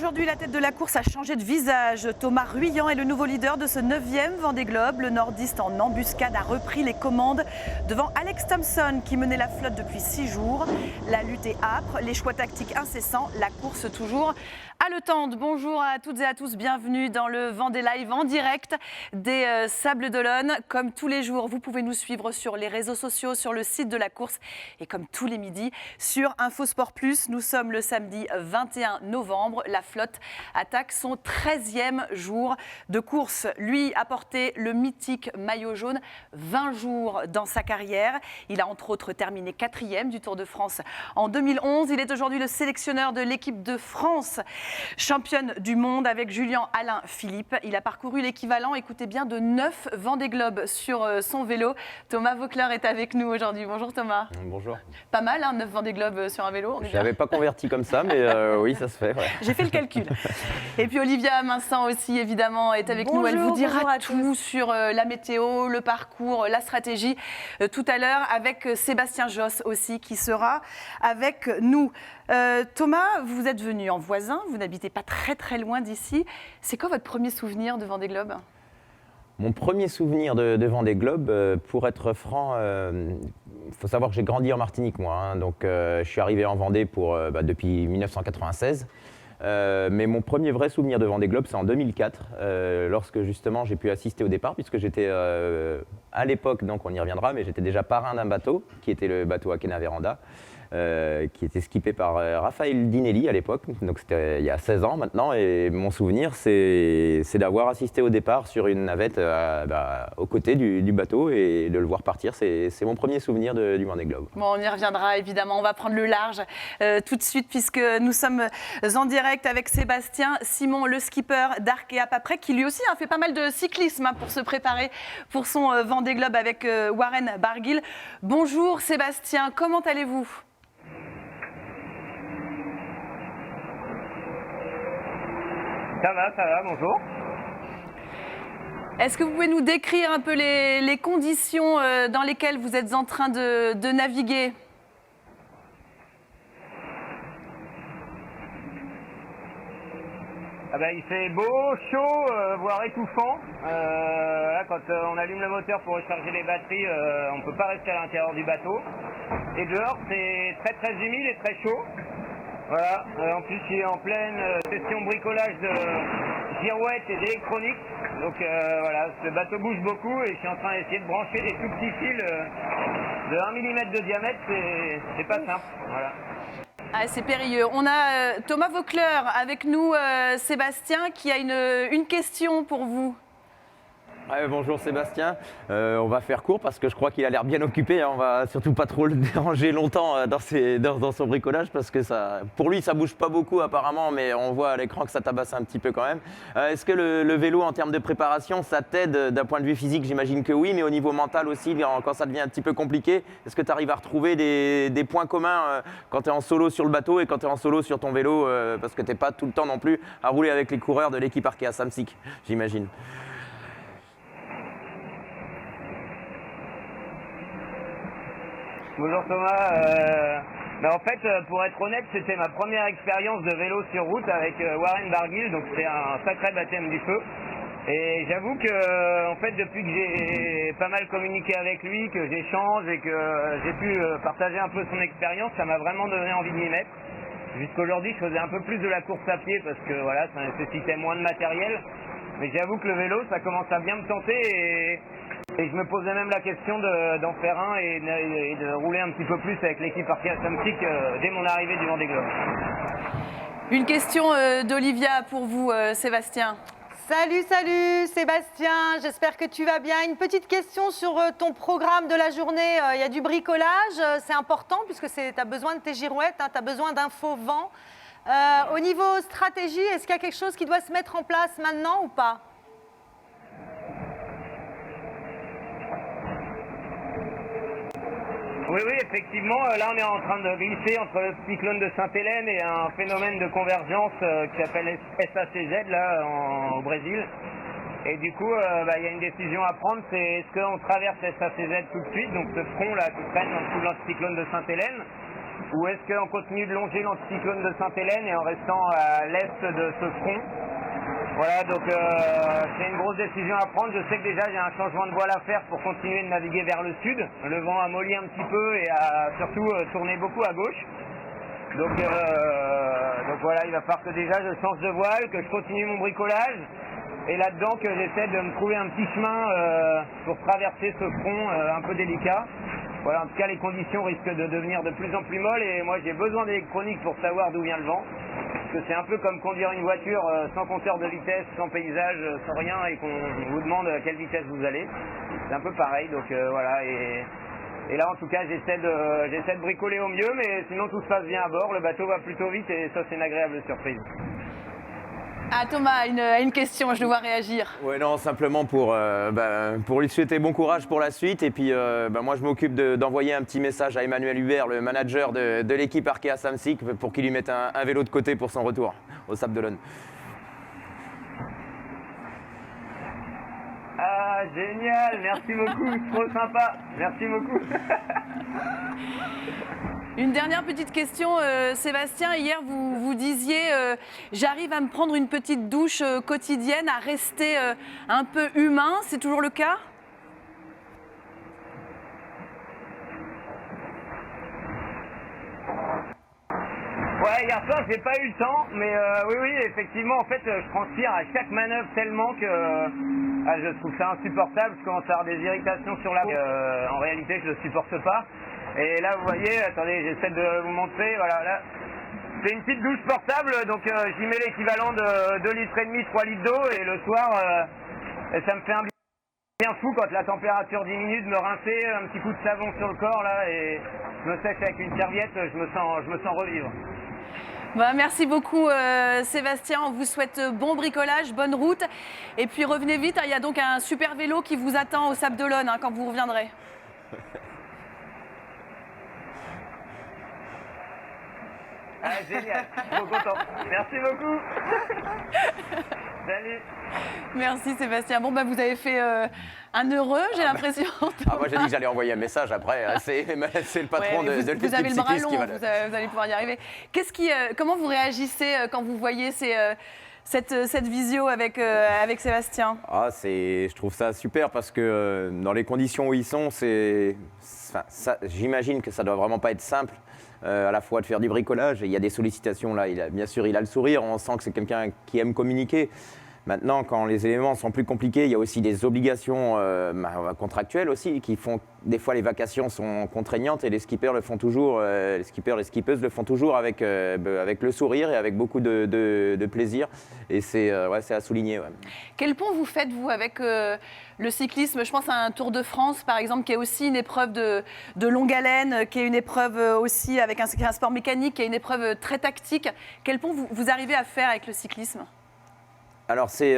Aujourd'hui, la tête de la course a changé de visage. Thomas Ruyant est le nouveau leader de ce 9e Vendée Globe. Le nordiste en embuscade a repris les commandes devant Alex Thompson qui menait la flotte depuis 6 jours. La lutte est âpre, les choix tactiques incessants, la course toujours haletante. Bonjour à toutes et à tous, bienvenue dans le Vendée Live en direct des Sables d'Olonne. Comme tous les jours, vous pouvez nous suivre sur les réseaux sociaux, sur le site de la course et comme tous les midis sur Infosport Plus. Nous sommes le samedi 21 novembre. La flotte attaque son 13e jour de course. Lui a porté le mythique maillot jaune 20 jours dans sa carrière. Il a entre autres terminé 4e du Tour de France en 2011. Il est aujourd'hui le sélectionneur de l'équipe de France, championne du monde avec Julien-Alain Philippe. Il a parcouru l'équivalent, écoutez bien, de 9 Vendée Globe sur son vélo. Thomas Voeckler est avec nous aujourd'hui. Bonjour Thomas. Bonjour. Pas mal, hein, 9 Vendée Globe sur un vélo. Je n'avais pas converti comme ça, mais oui, ça se fait. Ouais. J'ai fait le calcul. Et puis Olivia Vincent aussi, évidemment, est avec nous. Elle vous dira tout sur la météo, le parcours, la stratégie tout à l'heure avec Sébastien Josse aussi qui sera avec nous. Thomas, vous êtes venu en voisin, vous n'habitez pas très loin d'ici. C'est quoi votre premier souvenir de Vendée Globe ? Mon premier souvenir de Vendée Globe, pour être franc, il faut savoir que j'ai grandi en Martinique, moi. Hein, donc je suis arrivé en Vendée depuis 1996. Mais mon premier vrai souvenir de Vendée Globe, c'est en 2004, lorsque justement j'ai pu assister au départ, puisque j'étais à l'époque, donc on y reviendra, mais j'étais déjà parrain d'un bateau, qui était le bateau Akena Véranda, qui était skippé par Raphaël Dinelli à l'époque, donc c'était il y a 16 ans maintenant, et mon souvenir c'est d'avoir assisté au départ sur une navette aux côtés du bateau et de le voir partir, c'est mon premier souvenir du Vendée Globe. Bon, on y reviendra évidemment, on va prendre le large tout de suite puisque nous sommes en direct avec Sébastien Simon, le skipper d'Arkea Paprec, qui lui aussi a fait pas mal de cyclisme pour se préparer pour son Vendée Globe avec Warren Barguil. Bonjour Sébastien, comment allez-vous ? Ça va, bonjour. Est-ce que vous pouvez nous décrire un peu les conditions dans lesquelles vous êtes en train de naviguer ? Il fait beau, chaud, voire étouffant. Là, quand on allume le moteur pour recharger les batteries, on ne peut pas rester à l'intérieur du bateau. Et dehors, c'est très humide et très chaud. Voilà, en plus je suis en pleine session bricolage de girouette et d'électronique. Donc voilà, ce bateau bouge beaucoup et je suis en train d'essayer de brancher des tout petits fils de 1 mm de diamètre, c'est pas simple. Voilà. Ah, c'est périlleux. On a Thomas Voeckler avec nous, Sébastien, qui a une question pour vous. Ouais, bonjour Sébastien, on va faire court parce que je crois qu'il a l'air bien occupé, hein. On va surtout pas trop le déranger longtemps dans son bricolage parce que pour lui ça bouge pas beaucoup apparemment, mais on voit à l'écran que ça tabasse un petit peu quand même. Est-ce que le vélo en termes de préparation ça t'aide d'un point de vue physique? J'imagine que oui, mais au niveau mental aussi, quand ça devient un petit peu compliqué, est-ce que tu arrives à retrouver des points communs quand tu es en solo sur le bateau et quand tu es en solo sur ton vélo, parce que tu n'es pas tout le temps non plus à rouler avec les coureurs de l'équipe Arkea Samsic, j'imagine? Bonjour Thomas, en fait pour être honnête c'était ma première expérience de vélo sur route avec Warren Barguil, donc c'est un sacré baptême du feu. Et j'avoue que en fait depuis que j'ai pas mal communiqué avec lui, que j'échange et que j'ai pu partager un peu son expérience, ça m'a vraiment donné envie de m'y mettre. Jusqu'aujourd'hui je faisais un peu plus de la course à pied parce que voilà, ça nécessitait moins de matériel. Mais j'avoue que le vélo ça commence à bien me tenter et je me posais même la question d'en faire un et de rouler un petit peu plus avec l'équipe Arkea Samsic dès mon arrivée du Vendée Globe. Une question d'Olivia pour vous, Sébastien. Salut Sébastien, j'espère que tu vas bien. Une petite question sur ton programme de la journée. Il y a du bricolage, c'est important puisque tu as besoin de tes girouettes, tu as besoin d'infos vent. Au niveau stratégie, est-ce qu'il y a quelque chose qui doit se mettre en place maintenant ou pas ? Oui, effectivement, là on est en train de glisser entre le cyclone de Sainte-Hélène et un phénomène de convergence qui s'appelle SACZ là, au Brésil. Et du coup, y a une décision à prendre, c'est est-ce qu'on traverse SACZ tout de suite, donc ce front là qui traîne sous l'anticyclone de Sainte-Hélène, ou est-ce qu'on continue de longer l'anticyclone de Sainte-Hélène et en restant à l'est de ce front? Voilà, donc c'est une grosse décision à prendre. Je sais que déjà j'ai un changement de voile à faire pour continuer de naviguer vers le sud. Le vent a molli un petit peu et a surtout tourné beaucoup à gauche. Donc voilà, il va falloir que déjà je change de voile, que je continue mon bricolage. Et là-dedans que j'essaie de me trouver un petit chemin pour traverser ce front un peu délicat. Voilà, en tout cas les conditions risquent de devenir de plus en plus molles et moi j'ai besoin d'électronique pour savoir d'où vient le vent. Parce que c'est un peu comme conduire une voiture sans compteur de vitesse, sans paysage, sans rien et qu'on vous demande à quelle vitesse vous allez. C'est un peu pareil, donc voilà. Et là en tout cas j'essaie de bricoler au mieux, mais sinon tout se passe bien à bord, le bateau va plutôt vite et ça c'est une agréable surprise. Ah, Thomas a une question, je le vois réagir. Ouais, non, simplement pour lui souhaiter bon courage pour la suite. Et puis, moi, je m'occupe d'envoyer un petit message à Emmanuel Hubert, le manager de l'équipe Arkea Samsic, pour qu'il lui mette un vélo de côté pour son retour au Sable d'Olonne. Ah, génial, merci beaucoup, trop sympa, merci beaucoup. Une dernière petite question, Sébastien. Hier, vous disiez j'arrive à me prendre une petite douche quotidienne, à rester un peu humain. C'est toujours le cas? Ouais, hier soir, j'ai pas eu le temps, mais oui, effectivement, en fait, je transpire à chaque manœuvre tellement que je trouve ça insupportable. Je commence à avoir des irritations sur la peau. En réalité, je le supporte pas. Et là, vous voyez, attendez, j'essaie de vous montrer, voilà, là. C'est une petite douche portable, donc j'y mets l'équivalent de 2,5 litres, 3 litres d'eau, et le soir, ça me fait un bien fou quand la température diminue de me rincer, un petit coup de savon sur le corps, là, et je me sèche avec une serviette, je me sens revivre. Bah, merci beaucoup Sébastien, on vous souhaite bon bricolage, bonne route. Et puis revenez vite, il y a donc un super vélo qui vous attend au Sable d'Olonne quand vous reviendrez. Ah, génial, je suis trop content. Merci beaucoup. Salut. Merci Sébastien. Bon, vous avez fait un heureux, j'ai l'impression. Moi j'ai dit que j'allais envoyer un message après. C'est le patron de l'équipe Vous avez le bras long, qui va... vous allez pouvoir y arriver. Comment vous réagissez quand vous voyez cette visio avec Sébastien? Je trouve ça super parce que dans les conditions où ils sont, j'imagine que ça doit vraiment pas être simple. À la fois de faire du bricolage, et il y a des sollicitations là, bien sûr il a le sourire, on sent que c'est quelqu'un qui aime communiquer. Maintenant, quand les éléments sont plus compliqués, il y a aussi des obligations contractuelles aussi qui font des fois les vacations sont contraignantes et les skippers le font toujours, les skippeuses le font toujours avec le sourire et avec beaucoup de plaisir. Et c'est à souligner. Ouais. Quel pont vous faites vous avec le cyclisme? Je pense à un Tour de France par exemple qui est aussi une épreuve de longue haleine, qui est une épreuve aussi avec un sport mécanique, qui est une épreuve très tactique. Quel pont vous arrivez à faire avec le cyclisme? Alors c'est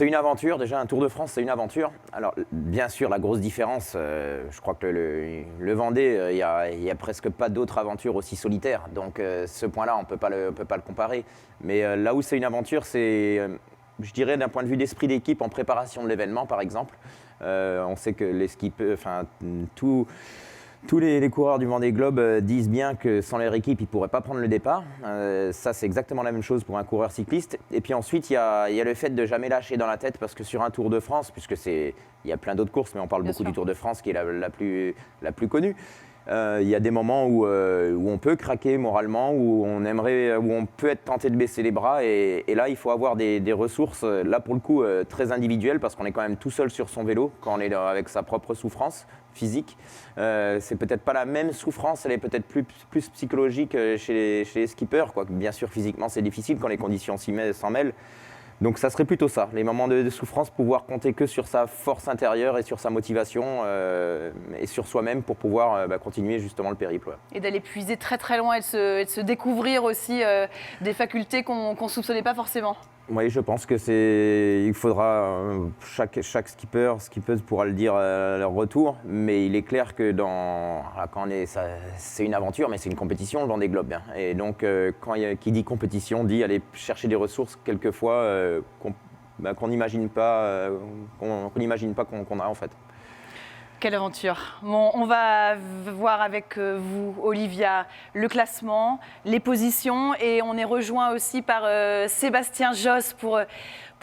une aventure, déjà un Tour de France c'est une aventure. Alors bien sûr la grosse différence, je crois que le Vendée, il y a presque pas d'autres aventures aussi solitaires. Donc ce point-là on peut pas le comparer. Mais là où c'est une aventure, c'est je dirais d'un point de vue d'esprit d'équipe en préparation de l'événement par exemple. On sait que les skippers, tous les coureurs du Vendée Globe disent bien que sans leur équipe, ils ne pourraient pas prendre le départ. Ça, c'est exactement la même chose pour un coureur cycliste. Et puis ensuite, il y a le fait de jamais lâcher dans la tête, parce que sur un Tour de France, puisque il y a plein d'autres courses, mais on parle beaucoup du Tour de France qui est la plus connue, il y a des moments où on peut craquer moralement, où on peut être tenté de baisser les bras. Et là, il faut avoir des ressources, là pour le coup, très individuelles, parce qu'on est quand même tout seul sur son vélo, quand on est avec sa propre souffrance physique. C'est peut-être pas la même souffrance, elle est peut-être plus psychologique chez les skippers, quoi. Bien sûr, physiquement, c'est difficile quand les conditions s'en mêlent. Donc ça serait plutôt ça, les moments de souffrance, pouvoir compter que sur sa force intérieure et sur sa motivation et sur soi-même pour pouvoir continuer justement le périple. Ouais. Et d'aller puiser très très loin et de se découvrir aussi des facultés qu'on ne soupçonnait pas forcément. Oui, je pense que il faudra chaque skipper, skippeuse pourra le dire à leur retour, mais il est clair que c'est une aventure, mais c'est une compétition, le Vendée Globe. Hein. Et donc, qui dit compétition, dit aller chercher des ressources quelquefois qu'on n'imagine pas qu'on a en fait. Quelle aventure. Bon, on va voir avec vous, Olivia, le classement, les positions et on est rejoint aussi par Sébastien Josse pour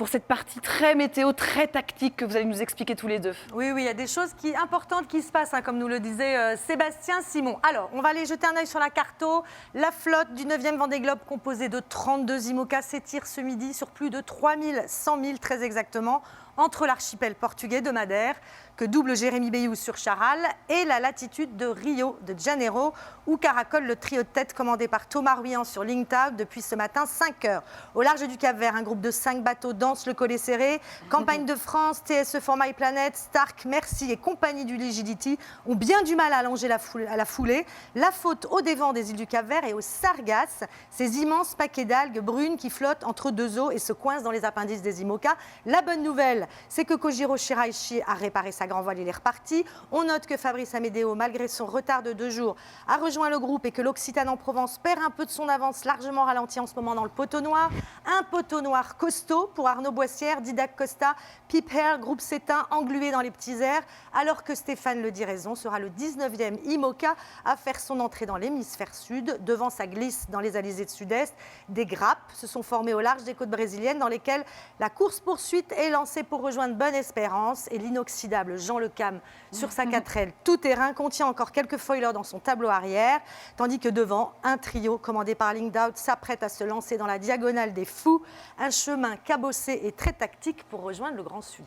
cette partie très météo, très tactique que vous allez nous expliquer tous les deux. Oui, il y a des choses importantes qui se passent, hein, comme nous le disait Sébastien Simon. Alors, on va aller jeter un œil sur la carto. La flotte du 9e Vendée Globe, composée de 32 IMOCA, s'étire ce midi sur plus de 3100 milles, très exactement, entre l'archipel portugais de Madère, que double Jérémy Bayou sur Charal, et la latitude de Rio de Janeiro, où caracole le trio de tête commandé par Thomas Ruyant sur Lingtao depuis ce matin 5 heures. Au large du Cap-Vert, un groupe de 5 bateaux danse le collet serré. Campagne de France, TSE for My Planet, Stark, Merci et compagnie du Ligidity ont bien du mal à allonger à la foulée. La faute au dévent des îles du Cap-Vert et aux sargasses, ces immenses paquets d'algues brunes qui flottent entre deux eaux et se coincent dans les appendices des IMOCA. La bonne nouvelle, c'est que Kojiro Shiraishi a réparé sa grand voile, il est reparti. On note que Fabrice Amédéo, malgré son retard de 2 jours, a rejoint le groupe et que l'Occitane en Provence perd un peu de son avance, largement ralenti en ce moment dans le poteau noir. Un poteau noir costaud pour Arnaud Boissière, Didac Costa, Pip Hair, groupe Cétain, englué dans les petits airs, alors que Stéphane Le Diraison sera le 19e IMOCA à faire son entrée dans l'hémisphère sud. Devant sa glisse dans les alizés de sud-est, des grappes se sont formées au large des côtes brésiliennes dans lesquelles la course-poursuite est lancée pour rejoindre Bonne-Espérance et l'inoxydable Jean Le Cam sur sa 4L tout-terrain contient encore quelques foilers dans son tableau arrière, tandis que devant, un trio commandé par Lingtao s'apprête à se lancer dans la diagonale des fous, un chemin cabossé et très tactique pour rejoindre le Grand Sud.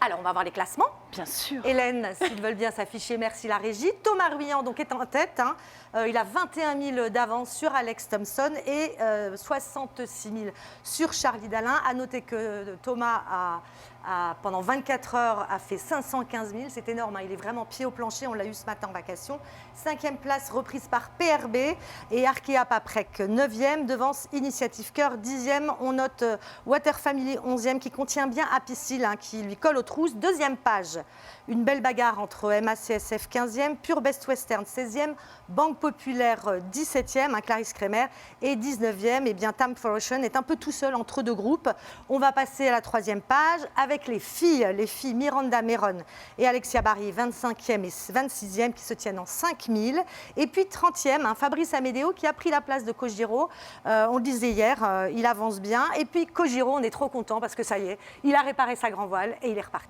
Alors, on va voir les classements. Bien sûr. Hélène, s'ils veulent bien s'afficher, merci la régie. Thomas Ruyant donc, est en tête. Hein. Il a 21 000 d'avance sur Alex Thompson et 66 000 sur Charlie Dalin. À noter que Thomas pendant 24 heures, a fait 515 000. C'est énorme, hein. Il est vraiment pied au plancher. On l'a eu ce matin en vacation. 5e place reprise par PRB et Arkea Paprec 9e. Devance Initiative Cœur 10e. On note Water Family 11e qui contient bien Happy Seal, hein, qui lui colle aux trousses. 2e page, une belle bagarre entre MACSF 15e, Pure Best Western 16e, Banque Populaire 17e, Clarisse Kremer, et 19e, et bien Tam for Ocean est un peu tout seul entre deux groupes. On va passer à la 3e page avec les filles Miranda Meron et Alexia Barry, 25e et 26e, qui se tiennent en 5000. Et puis 30e, Fabrice Amédéo qui a pris la place de Kojiro. On le disait hier, il avance bien. Et puis Kojiro, on est trop content parce que ça y est, il a réparé sa grand voile et il est reparti.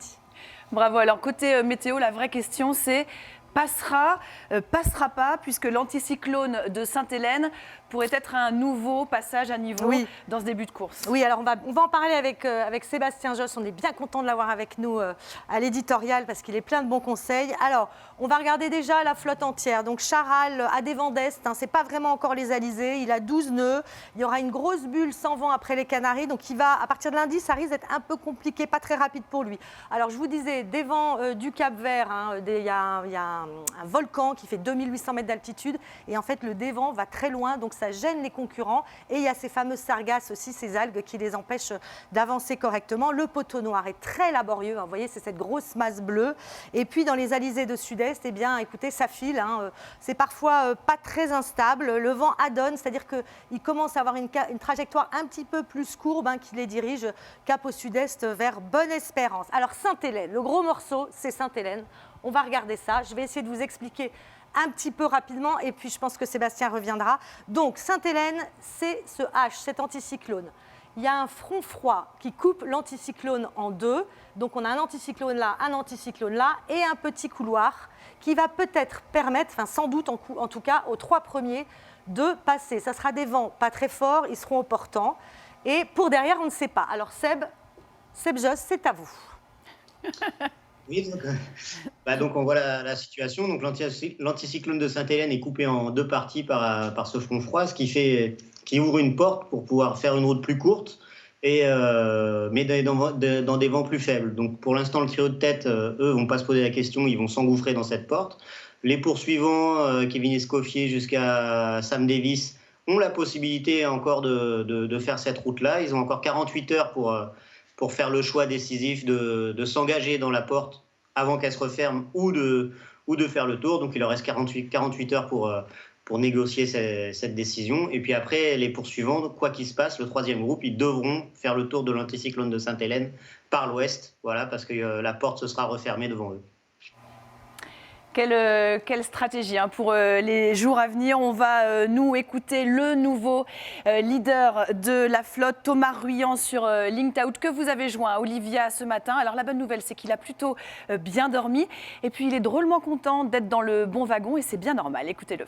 Bravo. Alors, côté météo, la vraie question, c'est passera pas, puisque l'anticyclone de Sainte-Hélène pourrait être un nouveau passage à niveau dans ce début de course. Oui, alors on va en parler avec Sébastien Josse. On est bien content de l'avoir avec nous à l'éditorial parce qu'il est plein de bons conseils. Alors, on va regarder déjà la flotte entière. Donc, Charal a des vents d'est, hein, c'est pas vraiment encore les alizés. Il a 12 nœuds. Il y aura une grosse bulle sans vent après les Canaries. Donc, à partir de lundi, ça risque d'être un peu compliqué, pas très rapide pour lui. Alors, je vous disais, des vents du Cap-Vert, hein, il y a un volcan qui fait 2800 mètres d'altitude. Et en fait, le dévent va très loin. Donc, ça gêne les concurrents. Et il y a ces fameuses sargasses aussi, ces algues qui les empêchent d'avancer correctement. Le poteau noir est très laborieux. Hein, vous voyez, c'est cette grosse masse bleue. Et puis, dans les alizés de sud-est, eh bien, écoutez, ça file. Hein, c'est parfois pas très instable. Le vent adonne, c'est-à-dire qu'il commence à avoir une trajectoire un petit peu plus courbe, hein, qui les dirige cap au sud-est vers Bonne-Espérance. Alors, Sainte-Hélène, le gros morceau, c'est Sainte-Hélène. On va regarder ça. Je vais essayer de vous expliquer un petit peu rapidement et puis je pense que Sébastien reviendra. Donc, Sainte-Hélène, c'est ce H, cet anticyclone. Il y a un front froid qui coupe l'anticyclone en deux. Donc, on a un anticyclone là et un petit couloir qui va peut-être permettre, enfin sans doute en tout cas, aux 3 premiers de passer. Ça sera des vents pas très forts, ils seront au portant. Et pour derrière, on ne sait pas. Alors, Seb Josse, c'est à vous. Oui, donc on voit la situation. Donc l'anticyclone de Sainte-Hélène est coupé en 2 parties par ce front froid, ce qui ouvre une porte pour pouvoir faire une route plus courte, mais dans des vents plus faibles. Donc pour l'instant, le trio de tête, eux, vont pas se poser la question, ils vont s'engouffrer dans cette porte. Les poursuivants, Kevin Escoffier jusqu'à Sam Davis, ont la possibilité encore de faire cette route-là. Ils ont encore 48 heures pour faire le choix décisif de s'engager dans la porte avant qu'elle se referme ou de faire le tour. Donc il leur reste 48 heures pour négocier cette décision. Et puis après, les poursuivants, quoi qu'il se passe, le 3e groupe, ils devront faire le tour de l'anticyclone de Sainte-Hélène par l'ouest, voilà, parce que la porte se sera refermée devant eux. Quelle stratégie hein, pour les jours à venir. On va nous écouter le nouveau leader de la flotte, Thomas Ruyant sur Linked Out, que vous avez joint à Olivia ce matin. Alors la bonne nouvelle, c'est qu'il a plutôt bien dormi. Et puis il est drôlement content d'être dans le bon wagon et c'est bien normal. Écoutez-le.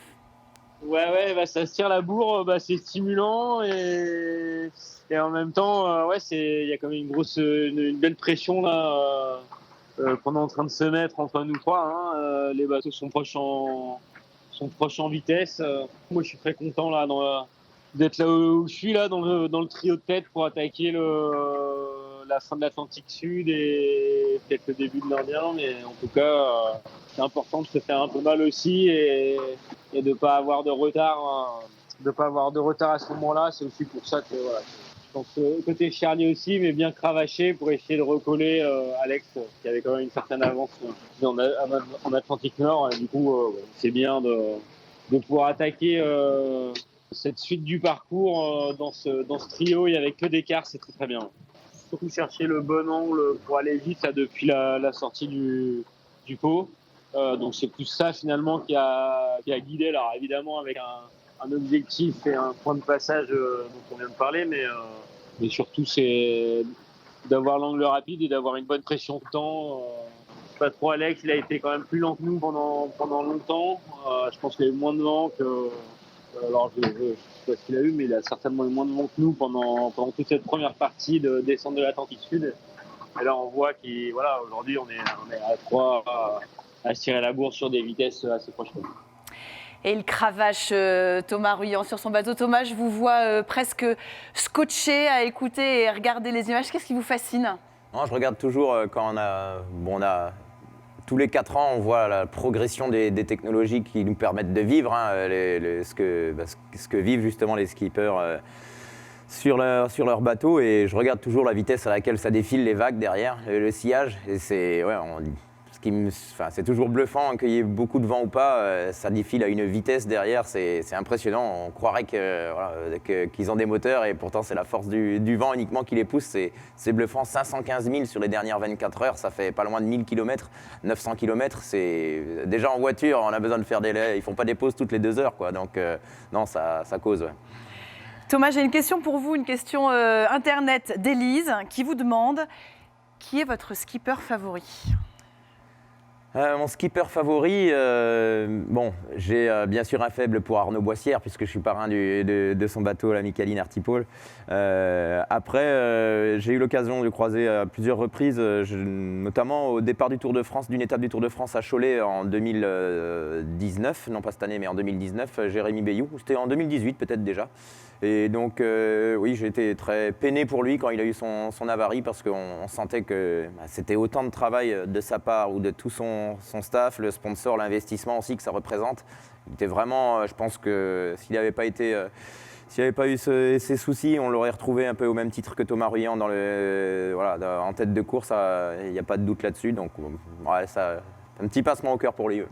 Ouais, bah, ça se tire la bourre, bah, c'est stimulant et en même temps, il y a quand même une belle pression là. Qu'on est en train de se mettre entre nous trois. Hein. Les bateaux sont proches en vitesse. Moi, je suis très content là d'être là où je suis là dans le trio de tête pour attaquer la fin de l'Atlantique Sud et peut-être le début de l'Indien. Mais en tout cas, c'est important de se faire un peu mal aussi et de pas avoir de retard. De pas avoir de retard à ce moment-là. C'est aussi pour ça que voilà. Je pense côté Charlie aussi, mais bien cravaché pour essayer de recoller Alex, qui avait quand même une certaine avance en Atlantique Nord. Et du coup, c'est bien de pouvoir attaquer cette suite du parcours dans ce trio. Il n'y avait que d'écart, c'est très très bien. Surtout chercher le bon angle pour aller vite là, depuis la sortie du pot. Donc c'est plus ça finalement qui a guidé. Alors évidemment avec un objectif et un point de passage dont on vient de parler, mais surtout c'est d'avoir l'angle rapide et d'avoir une bonne pression de temps. Pas trop Alex, il a été quand même plus lent que nous pendant longtemps. Je pense qu'il a eu moins de vent que... alors je sais pas ce qu'il a eu, mais il a certainement eu moins de vent que nous pendant toute cette première partie de descente de l'Atlantique Sud. Et là on voit qu'aujourd'hui on est à 3 à se tirer la bourre sur des vitesses assez proches. Et il cravache Thomas Ruyant sur son bateau. Thomas, je vous vois presque scotché à écouter et regarder les images. Qu'est-ce qui vous fascine? Non, je regarde toujours quand on a tous les 4 ans, on voit la progression des technologies qui nous permettent de vivre, hein, ce que vivent justement les skippers sur leur bateau. Et je regarde toujours la vitesse à laquelle ça défile les vagues derrière, le sillage. Et c'est toujours bluffant, qu'il y ait beaucoup de vent ou pas, ça défile à une vitesse derrière, c'est impressionnant. On croirait qu'ils ont des moteurs et pourtant c'est la force du vent uniquement qui les pousse. C'est bluffant, 515 000 sur les dernières 24 heures, ça fait pas loin de 1000 km, 900 km. Déjà en voiture, on a besoin de faire ils font pas des pauses toutes les 2 heures, quoi. Donc non, ça cause. Ouais. Thomas, j'ai une question pour vous, une question internet d'Élise qui vous demande qui est votre skipper favori? Mon skipper favori, j'ai bien sûr un faible pour Arnaud Boissière puisque je suis parrain de son bateau, la Michaeline Artipole. Après, j'ai eu l'occasion de le croiser à plusieurs reprises, notamment au départ du Tour de France, d'une étape du Tour de France à Cholet en 2019, non pas cette année mais en 2019, Jérémy Bayou, c'était en 2018 peut-être déjà. Et donc oui, j'ai été très peiné pour lui quand il a eu son avarie parce qu'on sentait que c'était autant de travail de sa part ou de tout son staff, le sponsor, l'investissement aussi que ça représente. Il était vraiment, je pense que s'il n'avait pas eu ces soucis, on l'aurait retrouvé un peu au même titre que Thomas Ruyant en tête de course, il n'y a pas de doute là-dessus. Donc ça, un petit passement au cœur pour lui.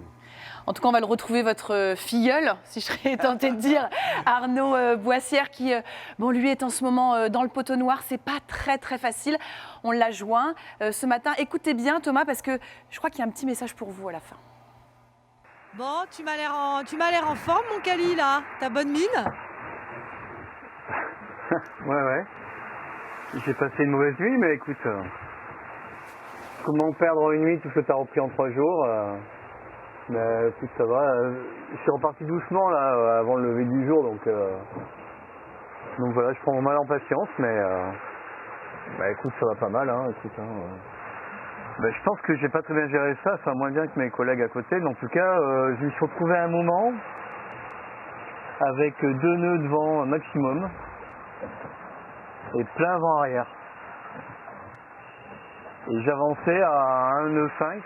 En tout cas, on va le retrouver, votre filleul, si je serais tentée de dire, Arnaud Boissière, qui, lui est en ce moment dans le poteau noir. C'est pas très, très facile. On l'a joint ce matin. Écoutez bien, Thomas, parce que je crois qu'il y a un petit message pour vous à la fin. Bon, tu m'as l'air en forme, mon Cali, là. T'as bonne mine? Ouais. J'ai passé une mauvaise nuit, mais écoute, comment perdre une nuit tout ce que t'as repris en 3 jours mais écoute, ça va. Je suis reparti doucement là avant le lever du jour, donc voilà, je prends mon mal en patience, mais écoute, ça va pas mal, hein. Je pense que j'ai pas très bien géré ça, enfin moins bien que mes collègues à côté, mais en tout cas, je me suis retrouvé à un moment avec 2 nœuds de vent maximum et plein vent arrière. Et j'avançais à 1 nœud 5.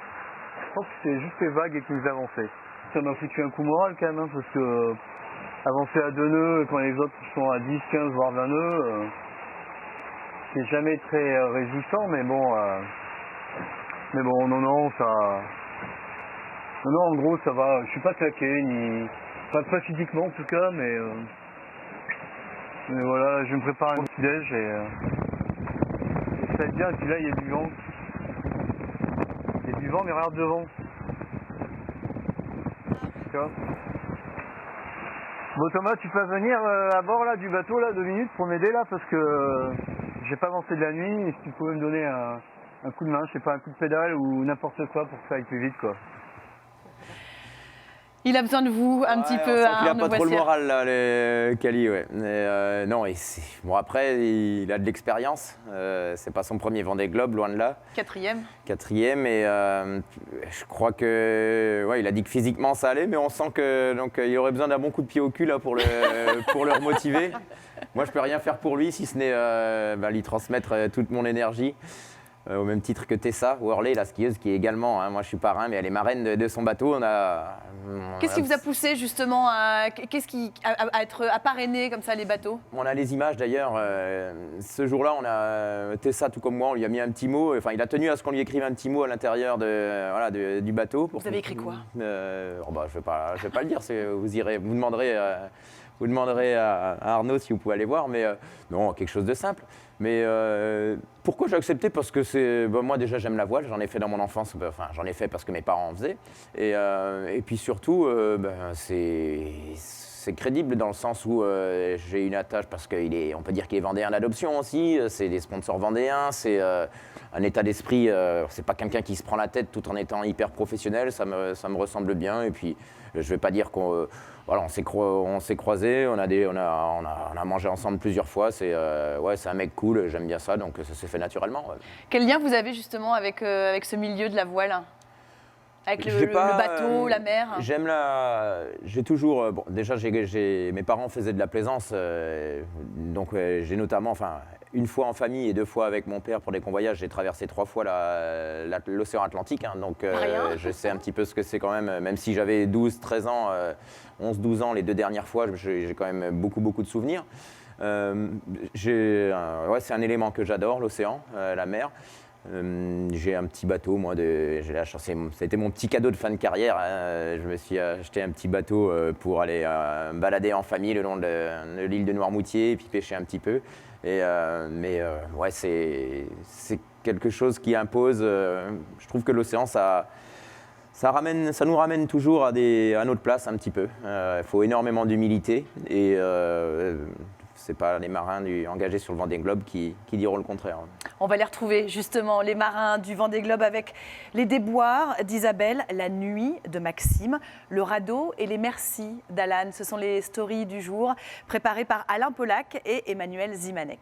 Je pense que c'est juste les vagues qui nous avançaient. Ça m'a foutu un coup moral quand même, hein, parce que avancer à 2 nœuds quand les autres sont à 10, 15, voire 20 nœuds, c'est jamais très résistant, mais bon, non, en gros, ça va. Je suis pas claqué, pas physiquement en tout cas, mais voilà, je me prépare un petit-déj et ça va être bien. Et puis là, il y a du vent. Il y a du vent, mais regarde devant. tu vois. Bon Thomas, tu peux venir à bord là du bateau là 2 minutes pour m'aider là parce que j'ai pas avancé de la nuit et si tu pouvais me donner un coup de main, je sais pas, un coup de pédale ou n'importe quoi pour que ça aille plus vite quoi. Il a besoin de vous un petit peu. Il n'a Arnaud pas trop le Boissière. moral, là, le Cali, ouais. Non, bon, après, il a de l'expérience. C'est pas son premier Vendée Globe, loin de là. 4e. 4e, et je crois que. Ouais, il a dit que physiquement ça allait, mais on sent que donc, il aurait besoin d'un bon coup de pied au cul là, pour le remotiver. Moi, je peux rien faire pour lui, si ce n'est lui transmettre toute mon énergie. Au même titre que Tessa Worley, la skieuse, qui est également, moi je suis parrain, mais elle est marraine de son bateau. Qu'est-ce qui vous a poussé justement à parrainer comme ça les bateaux? On a les images d'ailleurs. Ce jour-là, on a Tessa, tout comme moi, on lui a mis un petit mot. Enfin, il a tenu à ce qu'on lui écrive un petit mot à l'intérieur du bateau. Vous avez écrit quoi? Je vais pas le dire. Vous demanderez à Arnaud si vous pouvez aller voir, mais non, quelque chose de simple. Mais pourquoi j'ai accepté? Parce que moi déjà j'aime la voile, j'en ai fait dans mon enfance, j'en ai fait parce que mes parents en faisaient. Et puis surtout, c'est crédible dans le sens où j'ai une attache parce on peut dire qu'il est vendéen d'adoption aussi, c'est des sponsors vendéens, c'est un état d'esprit, c'est pas quelqu'un qui se prend la tête tout en étant hyper professionnel, ça me ressemble bien. Et puis je vais pas dire qu'on on s'est croisés, on a mangé ensemble plusieurs fois. C'est un mec cool, j'aime bien ça, donc ça s'est fait naturellement. Ouais. Quel lien vous avez justement avec ce milieu de la voile? Avec le bateau, la mer? J'ai toujours. Déjà, mes parents faisaient de la plaisance, donc j'ai notamment, une fois en famille et 2 fois avec mon père pour des convoyages, j'ai traversé 3 fois l'océan Atlantique, donc je sais un petit peu ce que c'est quand même si j'avais 12, 13 ans, 11, 12 ans les 2 dernières fois, j'ai quand même beaucoup de souvenirs. C'est un élément que j'adore, l'océan, la mer. J'ai un petit bateau, moi, j'ai la chance, ça a été mon petit cadeau de fin de carrière. Je me suis acheté un petit bateau pour aller me balader en famille le long de l'île de Noirmoutier et puis pêcher un petit peu. C'est quelque chose qui impose. Je trouve que l'océan, ça nous ramène toujours à notre place un petit peu. Il faut énormément d'humilité et c'est pas les marins engagés sur le Vendée Globe qui diront le contraire. On va les retrouver justement, les marins du Vendée Globe, avec les déboires d'Isabelle, la nuit de Maxime, le radeau et les merci d'Alan. Ce sont les stories du jour préparées par Alain Polac et Emmanuel Zimanek.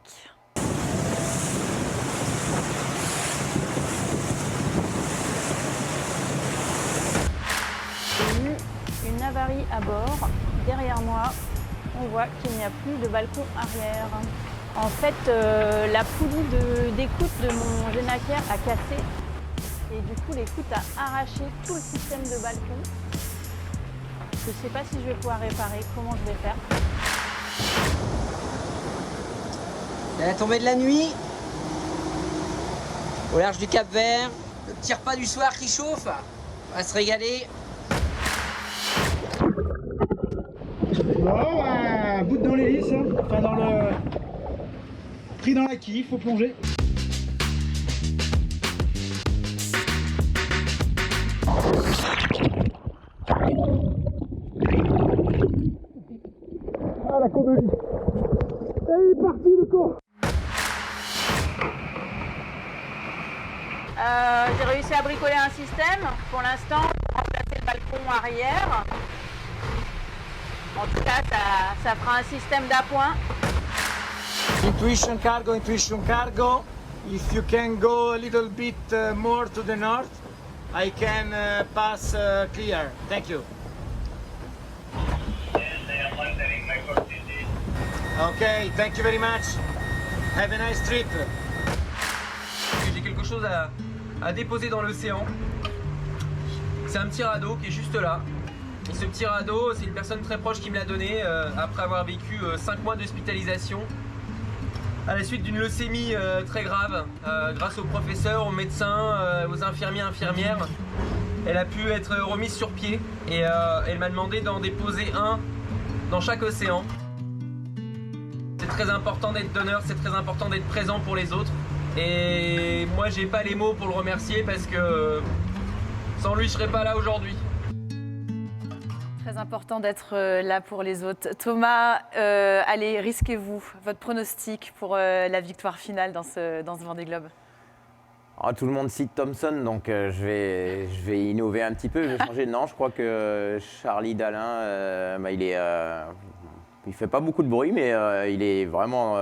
J'ai eu une avarie à bord. Derrière moi, on voit qu'il n'y a plus de balcon arrière. En fait, la poulie d'écoute de mon génaquière a cassé. Et du coup, l'écoute a arraché tout le système de balcon. Je ne sais pas si je vais pouvoir réparer, comment je vais faire. À la tombée de la nuit, au large du Cap-Vert, le petit repas du soir qui chauffe, on va se régaler. Bon, bout dans l'hélice, pris dans la quille, faut plonger. Ah, la courbe de vie. Et il est parti le con. J'ai réussi à bricoler un système. Pour l'instant, remplacer le balcon arrière. En tout cas, ça fera un système d'appoint. Intuition cargo. If you can go a little bit more to the north, I can pass clear. Thank you. Okay, thank you very much. Have a nice trip. J'ai quelque chose à déposer dans l'océan. C'est un petit radeau qui est juste là. Et ce petit radeau, c'est une personne très proche qui me l'a donné après avoir vécu 5 mois d'hospitalisation à la suite d'une leucémie très grave. Grâce aux professeurs, aux médecins, aux infirmières, elle a pu être remise sur pied et elle m'a demandé d'en déposer un dans chaque océan. C'est très important d'être donneur, c'est très important d'être présent pour les autres. Et moi, j'ai pas les mots pour le remercier parce que sans lui, je serais pas là aujourd'hui. Très important d'être là pour les autres. Thomas, allez, risquez-vous votre pronostic pour la victoire finale dans ce Vendée Globe. Ah, tout le monde cite Thompson, donc je vais innover un petit peu, je vais changer. Non, je crois que Charlie Dalin, il fait pas beaucoup de bruit, mais il est vraiment,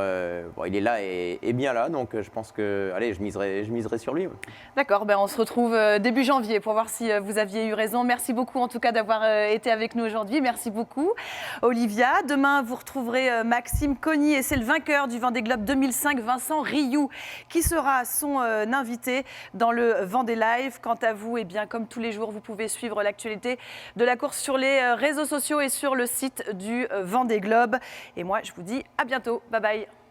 il est là et bien là, donc je pense que, allez, je miserai sur lui. D'accord, on se retrouve début janvier pour voir si vous aviez eu raison. Merci beaucoup en tout cas d'avoir été avec nous aujourd'hui. Merci beaucoup, Olivia. Demain, vous retrouverez Maxime Cogny et c'est le vainqueur du Vendée Globe 2005, Vincent Rioux, qui sera son invité dans le Vendée Live. Quant à vous, comme tous les jours, vous pouvez suivre l'actualité de la course sur les réseaux sociaux et sur le site du Vendée Globe. Et moi, je vous dis à bientôt. Bye bye.